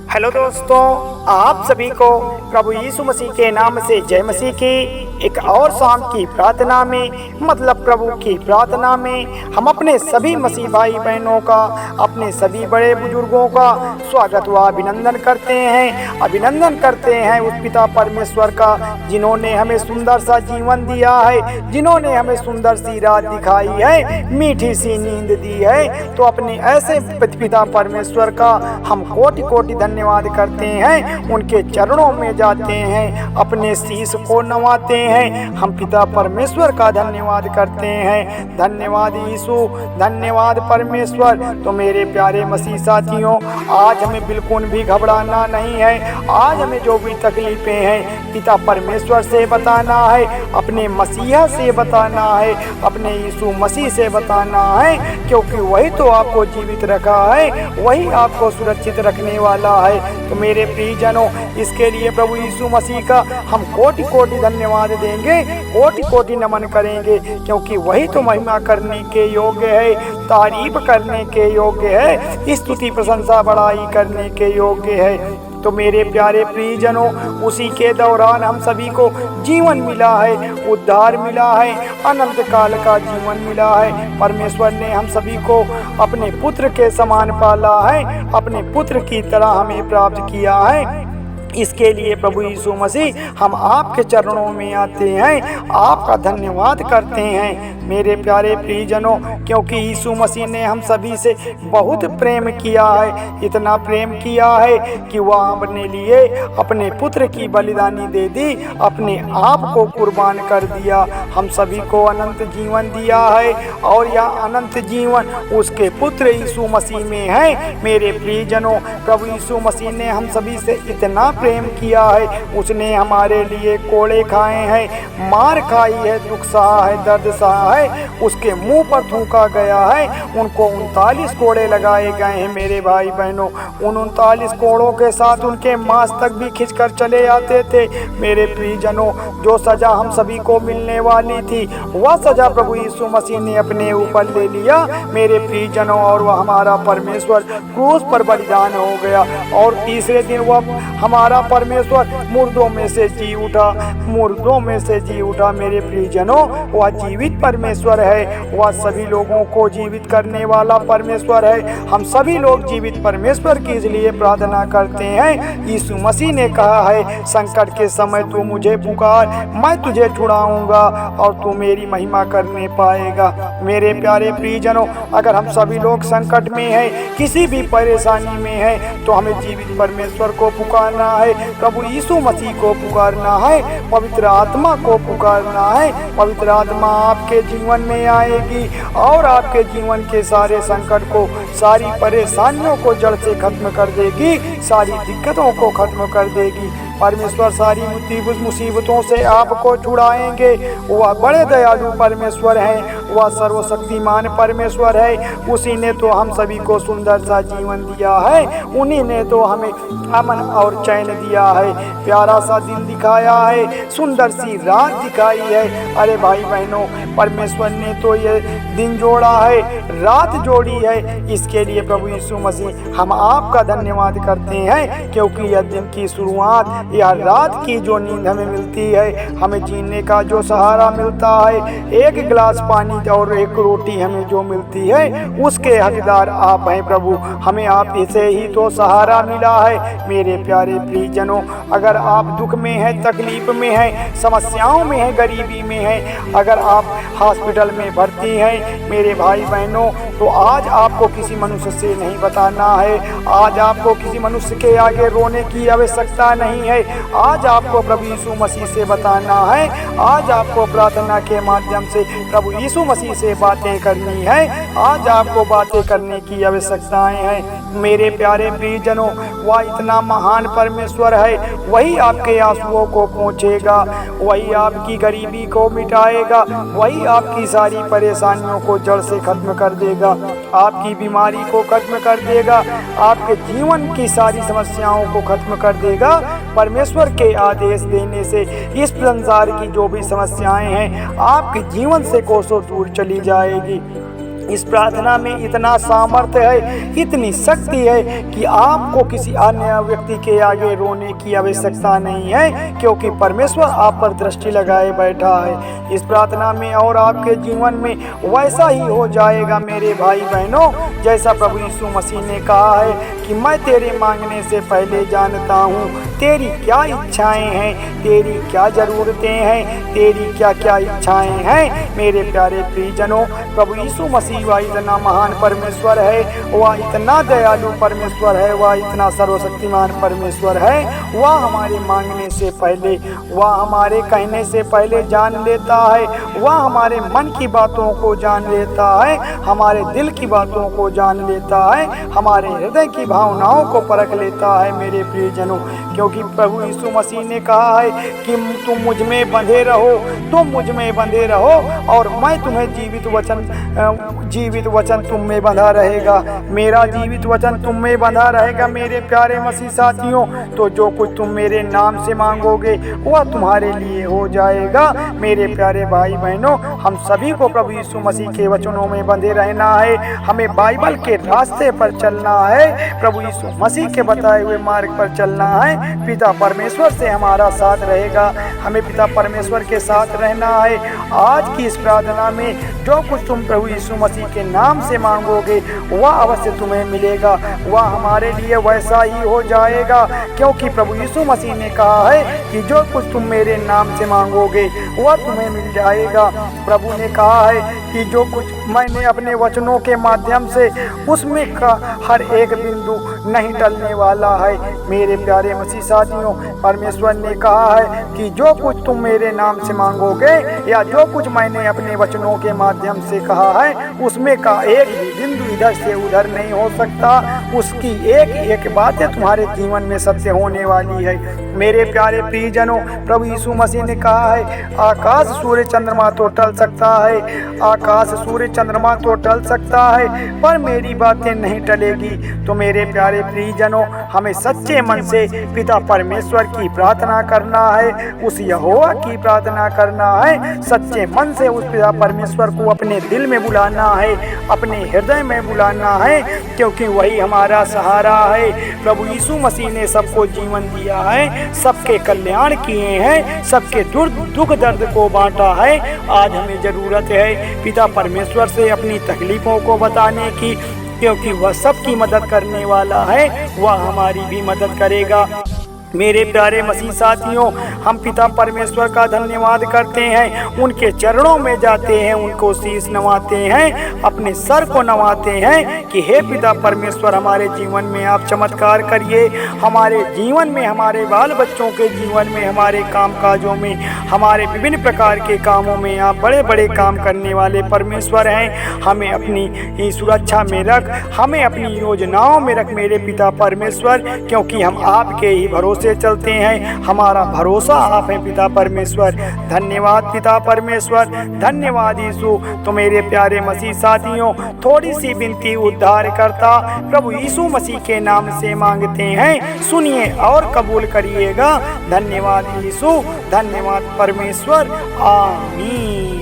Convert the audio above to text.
Hello दोस्तों, आप सभी को प्रभु यीशु मसीह के नाम से जय मसीह की एक और शाम की प्रार्थना में, मतलब प्रभु की प्रार्थना में हम अपने सभी मसीह भाई बहनों का, अपने सभी बड़े बुजुर्गों का स्वागत व अभिनंदन करते हैं। अभिनंदन करते हैं उस पिता परमेश्वर का जिन्होंने हमें सुंदर सा जीवन दिया है, जिन्होंने हमें सुंदर सी रात दिखाई है, मीठी सी नींद दी है। तो अपने ऐसे पिता परमेश्वर का हम कोटि कोटि धन्यवाद करते हैं, उनके चरणों में जाते हैं, अपने शीश को नवाते हैं। हम पिता परमेश्वर का धन्यवाद करते हैं। धन्यवाद यीशु, धन्यवाद परमेश्वर। तो मेरे प्यारे मसीह साथियों, आज हमें बिल्कुल भी घबराना नहीं है। आज हमें जो भी तकलीफें हैं पिता परमेश्वर से बताना है, अपने मसीहा से बताना है, अपने यीशु मसीह से बताना है, क्योंकि वही तो आपको जीवित रखा है, वही आपको सुरक्षित रखने वाला है। तो मेरे प्रियजनों, इसके लिए प्रभु यीशु मसीह का हम कोटि कोटि धन्यवाद देंगे, कोटि कोटि नमन करेंगे, क्योंकि वही तो महिमा करने के योग्य है, तारीफ करने के योग्य है, स्तुति प्रशंसा बड़ाई करने के योग्य है। तो मेरे प्यारे प्रियजनों, उसी के दौरान हम सभी को जीवन मिला है, उद्धार मिला है, अनंत काल का जीवन मिला है। परमेश्वर ने हम सभी को अपने पुत्र के समान पाला है, अपने पुत्र की तरह हमें प्राप्त किया है। इसके लिए प्रभु यीशु मसीह हम आपके चरणों में आते हैं, आपका धन्यवाद करते हैं मेरे प्यारे प्रियजनों, क्योंकि यीशु मसीह ने हम सभी से बहुत प्रेम किया है। इतना प्रेम किया है कि वह अपने लिए अपने पुत्र की बलिदानी दे दी, अपने आप को कुर्बान कर दिया, हम सभी को अनंत जीवन दिया है। और यह अनंत जीवन उसके पुत्र यीशु मसीह में है। मेरे प्रियजनों, प्रभु यीशु मसीह ने हम सभी से इतना प्रेम किया है, उसने हमारे लिए कोड़े खाए हैं, मार खाई है, दुख सहा है, दर्द सहा है, उसके मुंह पर थूका गया है, उनको 39 कोड़े लगाए गए हैं। मेरे भाई बहनों, उन 39 कोड़ों के साथ उनके मांस तक भी खिंचकर चले आते थे। मेरे प्रियजनों, जो सजा हम सभी को मिलने वाली थी, वह सजा प्रभु यीशु मसीह ने अपने ऊपर ले लिया मेरे प्रियजनों, और वह हमारा परमेश्वर क्रूस पर बलिदान हो गया। और तीसरे दिन वह हमारा परमेश्वर मुर्दों में से जी उठा, मुर्दों में से जी उठा। मेरे प्रियजनों, वह जीवित परमेश्वर है, वह सभी लोगों को जीवित करने वाला परमेश्वर है। हम सभी लोग जीवित परमेश्वर की इसलिए प्रार्थना करते हैं। यीशु मसीह ने कहा है, संकट के समय तू मुझे पुकार, मैं तुझे छुड़ाऊंगा और तू मेरी महिमा करने पाएगा। मेरे प्यारे प्रियजनों, अगर हम सभी लोग संकट में हैं, किसी भी परेशानी में हैं, तो हमें जीवित परमेश्वर को पुकारना है, प्रभु यीशु मसीह को पुकारना है, पवित्र आत्मा को पुकारना है। पवित्र आत्मा आपके जीवन में आएगी और आपके जीवन के सारे संकट को, सारी परेशानियों को जड़ से खत्म कर देगी, सारी दिक्कतों को खत्म कर देगी। परमेश्वर सारी मुसीबतों से आपको छुड़ाएंगे। वह बड़े दयालु परमेश्वर हैं, वह सर्वशक्तिमान परमेश्वर है। उसी ने तो हम सभी को सुंदर सा जीवन दिया है, उन्हीं ने तो हमें अमन और चैन दिया है, प्यारा सा दिन दिखाया है, सुंदर सी रात दिखाई है। अरे भाई बहनों, परमेश्वर ने तो ये दिन जोड़ा है, रात जोड़ी है। इसके लिए प्रभु यीशु मसीह हम आपका धन्यवाद करते हैं, क्योंकि यह दिन की शुरुआत, या रात की जो नींद हमें मिलती है, हमें जीने का जो सहारा मिलता है, एक गिलास पानी और एक रोटी हमें जो मिलती है, उसके हकदार आप हैं प्रभु। हमें आप से ही तो सहारा मिला है। मेरे प्यारे प्रियजनों, अगर आप दुख में हैं, तकलीफ में हैं, समस्याओं में हैं, गरीबी में हैं, अगर आप हॉस्पिटल में भर्ती हैं, मेरे भाई बहनों, तो आज आपको किसी मनुष्य से नहीं बताना है, आज आपको किसी मनुष्य के आगे रोने की आवश्यकता नहीं है। आज आपको प्रभु यीशु मसीह से बताना है, आज आपको प्रार्थना के माध्यम से प्रभु यीशु मसीह से बातें करनी है, आज आपको बातें करने की आवश्यकताएं हैं। मेरे प्यारे प्रियजनों, वह इतना महान परमेश्वर है, वही आपके आंसुओं को पोंछेगा, वही आपकी गरीबी को मिटाएगा, वही आपकी सारी परेशानियों को जड़ से खत्म कर देगा, आपकी बीमारी को खत्म कर देगा, आपके जीवन की सारी समस्याओं को खत्म कर देगा। परमेश्वर के आदेश देने से इस संसार की जो भी समस्याएं हैं, आपके जीवन से कोसों दूर चली जाएगी। इस प्रार्थना में इतना सामर्थ्य है, इतनी शक्ति है कि आपको किसी अन्य व्यक्ति के आगे रोने की आवश्यकता नहीं है, क्योंकि परमेश्वर आप पर दृष्टि लगाए बैठा है। इस प्रार्थना में और आपके जीवन में वैसा ही हो जाएगा मेरे भाई बहनों, जैसा प्रभु यीशु मसीह ने कहा है कि मैं तेरे मांगने से पहले जानता हूँ तेरी क्या इच्छाएं हैं, तेरी क्या ज़रूरतें हैं, तेरी क्या क्या इच्छाएं हैं। मेरे प्यारे प्रियजनों, प्रभु यीशु मसीह वह इतना महान परमेश्वर है, वह इतना दयालु परमेश्वर है, वह इतना सर्वशक्तिमान परमेश्वर है। वह हमारे मांगने से पहले, वह हमारे कहने से पहले जान लेता है, वह हमारे मन की बातों को जान लेता है, हमारे दिल की बातों को जान लेता है, हमारे हृदय की भावनाओं को परख लेता है मेरे प्रियजनों। क्योंकि प्रभु यीशु मसीह ने कहा है कि तुम मुझ में बंधे रहो, तुम मुझ में बंधे रहो और मैं तुम्हें जीवित वचन तुम में बंधा रहेगा, मेरा जीवित वचन तुम में बंधा रहेगा। मेरे प्यारे मसीह साथियों, तो जो कुछ तुम मेरे नाम से मांगोगे वह तुम्हारे लिए हो जाएगा। मेरे प्यारे भाई बहनों, हम सभी को प्रभु यीशु मसीह के वचनों में बंधे रहना है, हमें बाइबल के रास्ते पर चलना है, प्रभु यीशु मसीह के बताए हुए मार्ग पर चलना है। पिता परमेश्वर से हमारा साथ रहेगा, हमें पिता परमेश्वर के साथ रहना है। आज की इस प्रार्थना में जो कुछ तुम प्रभु यीशु मसीह के नाम से मांगोगे वह अवश्य तुम्हें मिलेगा, वह हमारे लिए वैसा ही हो जाएगा, क्योंकि प्रभु यीशु मसीह ने कहा है कि जो कुछ तुम मेरे नाम से मांगोगे वह तुम्हें मिल जाएगा। प्रभु ने कहा है कि जो कुछ मैंने अपने वचनों के माध्यम से, उसमें का हर एक बिंदु नहीं टलने वाला है। मेरे प्यारे मसीह साथियों, परमेश्वर ने कहा है कि जो कुछ तुम मेरे नाम से मांगोगे या जो कुछ मैंने अपने वचनों के माध्यम से कहा है, उसमें का एक भी बिंदु इधर से उधर नहीं हो सकता। उसकी एक एक बातें तुम्हारे जीवन में सत्य होने वाली है। मेरे प्यारे प्रियजनों, प्रभु यीशु मसीह ने कहा है आकाश सूर्य चंद्रमा तो टल सकता है, आकाश सूर्य चंद्रमा तो टल सकता है, पर मेरी बातें नहीं टलेगी। तो मेरे प्यारे प्रियजनों, हमें सच्चे मन से पिता परमेश्वर की प्रार्थना करना है, उस यहोवा की प्रार्थना करना है। सच्चे मन से उस पिता परमेश्वर को अपने दिल में बुलाना है, अपने हृदय में बुलाना है, क्योंकि वही हमारा सहारा है। प्रभु यीशु मसीह ने सबको जीवन दिया है, सबके कल्याण किए हैं, सबके दुख दर्द को बांटा है। आज हमें ज़रूरत है पिता परमेश्वर से अपनी तकलीफ़ों को बताने की, क्योंकि वह सबकी मदद करने वाला है, वह हमारी भी मदद करेगा। मेरे प्यारे मसीह साथियों, हम पिता परमेश्वर का धन्यवाद करते हैं, उनके चरणों में जाते हैं, उनको शीश नवाते हैं, अपने सर को नवाते हैं कि हे पिता परमेश्वर, हमारे जीवन में आप चमत्कार करिए, हमारे जीवन में, हमारे बाल बच्चों के जीवन में, हमारे कामकाजों में, हमारे विभिन्न प्रकार के कामों में आप बड़े बड़े काम करने वाले परमेश्वर हैं। हमें अपनी सुरक्षा में रख, हमें अपनी योजनाओं में रख मेरे पिता परमेश्वर, क्योंकि हम आपके ही भरोसे से चलते हैं, हमारा भरोसा आप हैं पिता परमेश्वर। धन्यवाद पिता परमेश्वर, धन्यवाद यीशु। तो मेरे प्यारे मसीह साथियों, थोड़ी सी विनती उद्धार करता प्रभु यीशु मसीह के नाम से मांगते हैं, सुनिए और कबूल करिएगा। धन्यवाद यीशु, धन्यवाद परमेश्वर, आमीन।